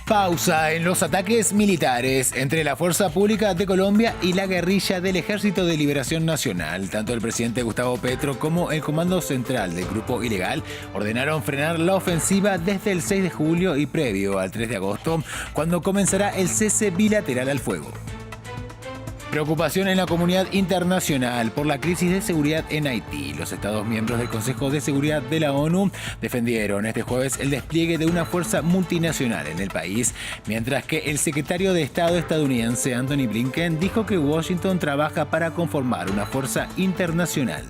Pausa en los ataques militares entre la Fuerza Pública de Colombia y la guerrilla del Ejército de Liberación Nacional. Tanto el presidente Gustavo Petro como el Comando Central del Grupo Ilegal ordenaron frenar la ofensiva desde el 6 de julio y previo al 3 de agosto, cuando comenzará el cese bilateral al fuego. Preocupación en la comunidad internacional por la crisis de seguridad en Haití. Los Estados miembros del Consejo de Seguridad de la ONU defendieron este jueves el despliegue de una fuerza multinacional en el país, mientras que el secretario de Estado estadounidense Antony Blinken dijo que Washington trabaja para conformar una fuerza internacional.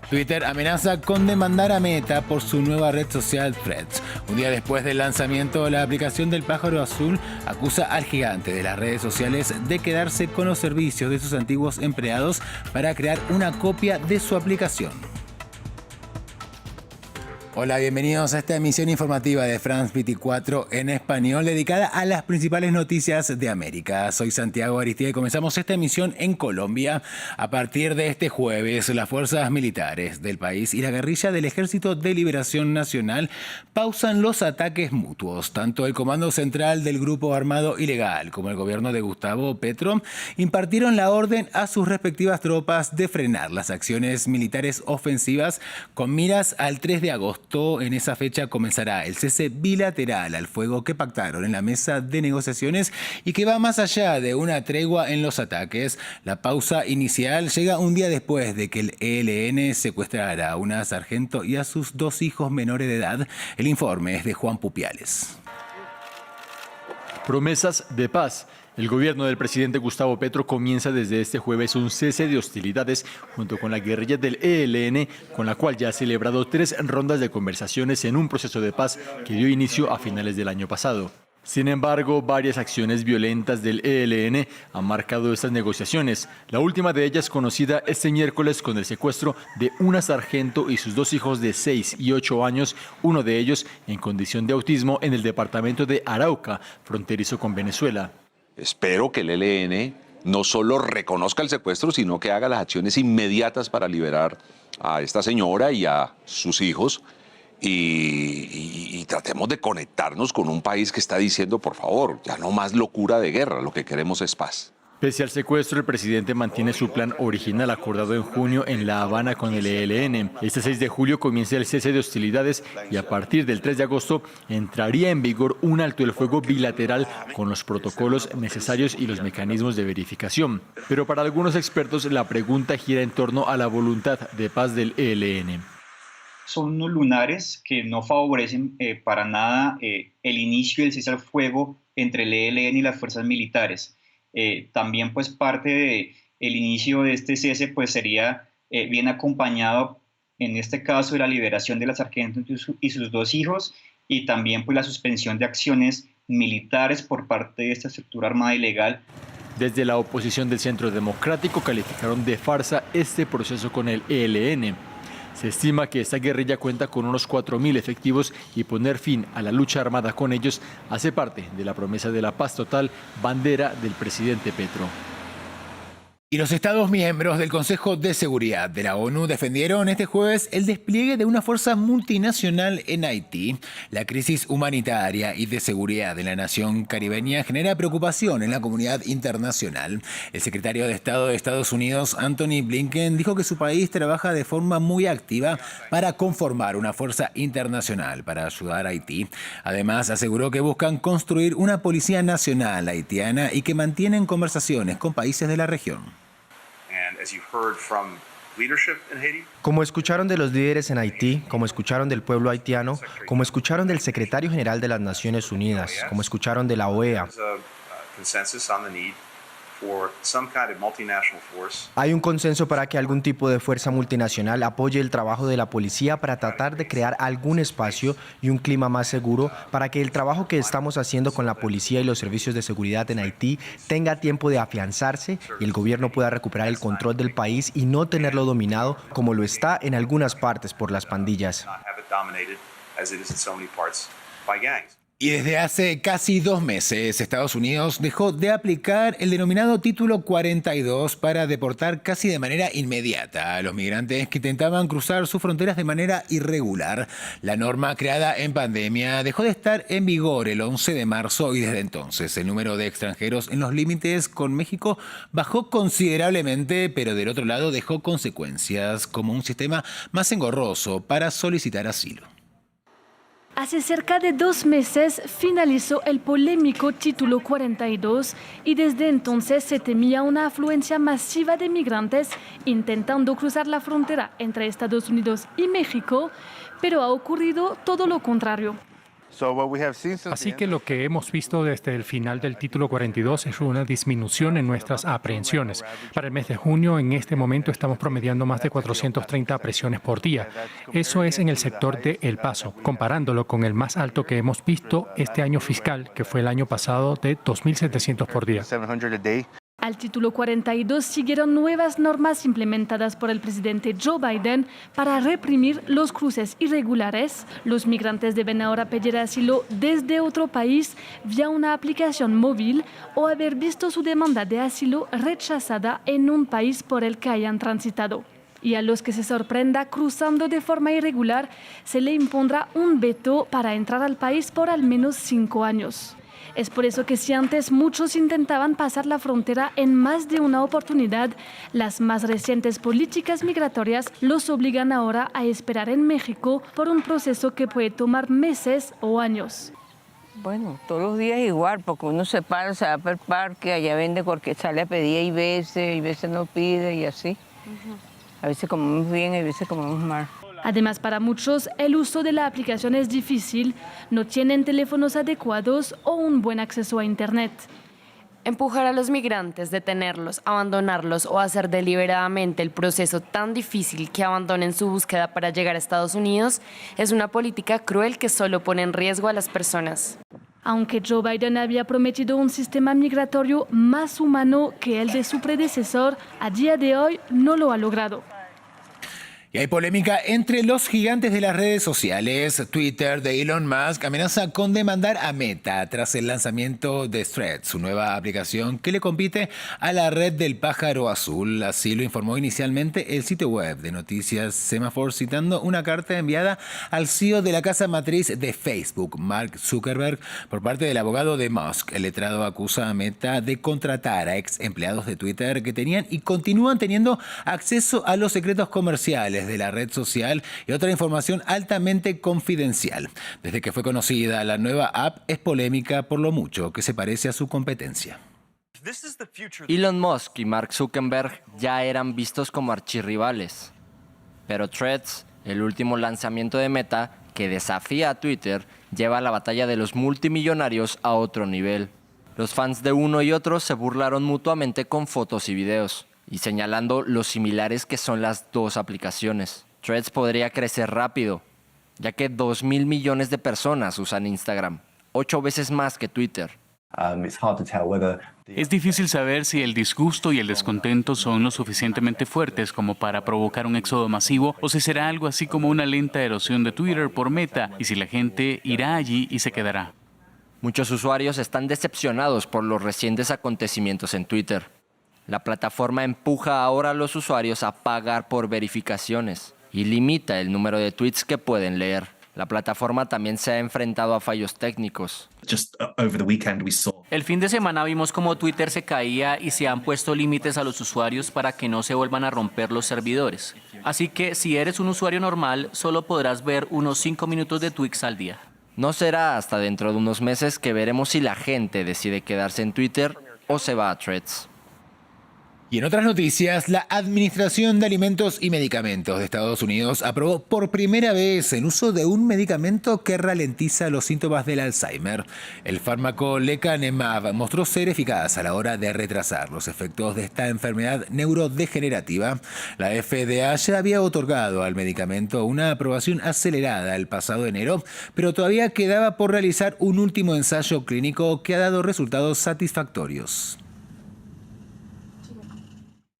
Twitter amenaza con demandar a Meta por su nueva red social Threads. Un día después del lanzamiento, la aplicación del pájaro azul acusa al gigante de las redes sociales de quedarse con los servicios de sus antiguos empleados para crear una copia de su aplicación. Hola, bienvenidos a esta emisión informativa de France 24 en español, dedicada a las principales noticias de América. Soy Santiago Aristide y comenzamos esta emisión en Colombia. A partir de este jueves, las fuerzas militares del país y la guerrilla del Ejército de Liberación Nacional pausan los ataques mutuos. Tanto el Comando Central del Grupo Armado Ilegal como el gobierno de Gustavo Petro impartieron la orden a sus respectivas tropas de frenar las acciones militares ofensivas con miras al 3 de agosto. En esa fecha comenzará el cese bilateral al fuego que pactaron en la mesa de negociaciones y que va más allá de una tregua en los ataques. La pausa inicial llega un día después de que el ELN secuestrara a una sargento y a sus 2 hijos menores de edad. El informe es de Juan Pupiales. Promesas de paz. El gobierno del presidente Gustavo Petro comienza desde este jueves un cese de hostilidades junto con la guerrilla del ELN, con la cual ya ha celebrado 3 rondas de conversaciones en un proceso de paz que dio inicio a finales del año pasado. Sin embargo, varias acciones violentas del ELN han marcado estas negociaciones. La última de ellas conocida este miércoles con el secuestro de una sargento y sus 2 hijos de 6 y 8 años, uno de ellos en condición de autismo en el departamento de Arauca, fronterizo con Venezuela. Espero que el ELN no solo reconozca el secuestro, sino que haga las acciones inmediatas para liberar a esta señora y a sus hijos y tratemos de conectarnos con un país que está diciendo, por favor, ya no más locura de guerra, lo que queremos es paz. Pese al secuestro, el presidente mantiene su plan original acordado en junio en La Habana con el ELN. Este 6 de julio comienza el cese de hostilidades y a partir del 3 de agosto entraría en vigor un alto el fuego bilateral con los protocolos necesarios y los mecanismos de verificación. Pero para algunos expertos la pregunta gira en torno a la voluntad de paz del ELN. Son unos lunares que no favorecen para nada el inicio del cese al fuego entre el ELN y las fuerzas militares. También pues parte del inicio de este cese pues sería bien acompañado en este caso de la liberación de la sargento y sus 2 hijos y también pues la suspensión de acciones militares por parte de esta estructura armada ilegal. Desde la oposición del Centro Democrático calificaron de farsa este proceso con el ELN. Se estima que esta guerrilla cuenta con unos 4.000 efectivos y poner fin a la lucha armada con ellos hace parte de la promesa de la paz total, bandera del presidente Petro. Y los Estados miembros del Consejo de Seguridad de la ONU defendieron este jueves el despliegue de una fuerza multinacional en Haití. La crisis humanitaria y de seguridad de la nación caribeña genera preocupación en la comunidad internacional. El secretario de Estado de Estados Unidos, Antony Blinken, dijo que su país trabaja de forma muy activa para conformar una fuerza internacional para ayudar a Haití. Además, aseguró que buscan construir una policía nacional haitiana y que mantienen conversaciones con países de la región. Como escucharon de los líderes en Haití, como escucharon del pueblo haitiano, como escucharon del secretario general de las Naciones Unidas, como escucharon de la OEA. Hay un consenso para que algún tipo de fuerza multinacional apoye el trabajo de la policía para tratar de crear algún espacio y un clima más seguro para que el trabajo que estamos haciendo con la policía y los servicios de seguridad en Haití tenga tiempo de afianzarse y el gobierno pueda recuperar el control del país y no tenerlo dominado como lo está en algunas partes por las pandillas. Y desde hace casi 2 meses, Estados Unidos dejó de aplicar el denominado Título 42 para deportar casi de manera inmediata a los migrantes que intentaban cruzar sus fronteras de manera irregular. La norma, creada en pandemia, dejó de estar en vigor el 11 de marzo y desde entonces el número de extranjeros en los límites con México bajó considerablemente, pero del otro lado dejó consecuencias como un sistema más engorroso para solicitar asilo. Hace cerca de 2 meses finalizó el polémico Título 42 y desde entonces se temía una afluencia masiva de migrantes intentando cruzar la frontera entre Estados Unidos y México, pero ha ocurrido todo lo contrario. Así que lo que hemos visto desde el final del Título 42 es una disminución en nuestras aprehensiones. Para el mes de junio, en este momento, estamos promediando más de 430 aprehensiones por día. Eso es en el sector de El Paso, comparándolo con el más alto que hemos visto este año fiscal, que fue el año pasado de 2.700 por día. Al Título 42 siguieron nuevas normas implementadas por el presidente Joe Biden para reprimir los cruces irregulares. Los migrantes deben ahora pedir asilo desde otro país vía una aplicación móvil o haber visto su demanda de asilo rechazada en un país por el que hayan transitado. Y a los que se sorprenda cruzando de forma irregular, se le impondrá un veto para entrar al país por al menos 5 años. Es por eso que si antes muchos intentaban pasar la frontera en más de una oportunidad, las más recientes políticas migratorias los obligan ahora a esperar en México por un proceso que puede tomar meses o años. Bueno, todos los días igual, porque uno se para, se va para el parque, allá vende porque sale a pedir y veces no pide y así. A veces comemos bien y a veces comemos mal. Además, para muchos, el uso de la aplicación es difícil, no tienen teléfonos adecuados o un buen acceso a Internet. Empujar a los migrantes, detenerlos, abandonarlos o hacer deliberadamente el proceso tan difícil que abandonen su búsqueda para llegar a Estados Unidos es una política cruel que solo pone en riesgo a las personas. Aunque Joe Biden había prometido un sistema migratorio más humano que el de su predecesor, a día de hoy no lo ha logrado. Y hay polémica entre los gigantes de las redes sociales. Twitter de Elon Musk amenaza con demandar a Meta tras el lanzamiento de Threads, su nueva aplicación que le compite a la red del pájaro azul. Así lo informó inicialmente el sitio web de noticias Semafor, citando una carta enviada al CEO de la casa matriz de Facebook, Mark Zuckerberg, por parte del abogado de Musk. El letrado acusa a Meta de contratar a ex empleados de Twitter que tenían y continúan teniendo acceso a los secretos comerciales de la red social y otra información altamente confidencial. Desde que fue conocida, la nueva app es polémica por lo mucho que se parece a su competencia. Elon Musk y Mark Zuckerberg ya eran vistos como archirrivales. Pero Threads, el último lanzamiento de Meta, que desafía a Twitter, lleva la batalla de los multimillonarios a otro nivel. Los fans de uno y otro se burlaron mutuamente con fotos y videos, y señalando lo similares que son las dos aplicaciones. Threads podría crecer rápido, ya que 2.000 millones de personas usan Instagram, 8 veces más que Twitter. Es difícil saber si el disgusto y el descontento son lo suficientemente fuertes como para provocar un éxodo masivo o si será algo así como una lenta erosión de Twitter por Meta y si la gente irá allí y se quedará. Muchos usuarios están decepcionados por los recientes acontecimientos en Twitter. La plataforma empuja ahora a los usuarios a pagar por verificaciones y limita el número de tweets que pueden leer. La plataforma también se ha enfrentado a fallos técnicos. El fin de semana vimos cómo Twitter se caía y se han puesto límites a los usuarios para que no se vuelvan a romper los servidores. Así que si eres un usuario normal, solo podrás ver unos 5 minutos de tweets al día. No será hasta dentro de unos meses que veremos si la gente decide quedarse en Twitter o se va a Threads. Y en otras noticias, la Administración de Alimentos y Medicamentos de Estados Unidos aprobó por primera vez el uso de un medicamento que ralentiza los síntomas del Alzheimer. El fármaco lecanemab mostró ser eficaz a la hora de retrasar los efectos de esta enfermedad neurodegenerativa. La FDA ya había otorgado al medicamento una aprobación acelerada el pasado enero, pero todavía quedaba por realizar un último ensayo clínico que ha dado resultados satisfactorios.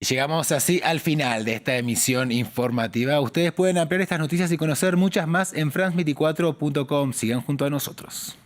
Llegamos así al final de esta emisión informativa. Ustedes pueden ampliar estas noticias y conocer muchas más en france24.com. Sigan junto a nosotros.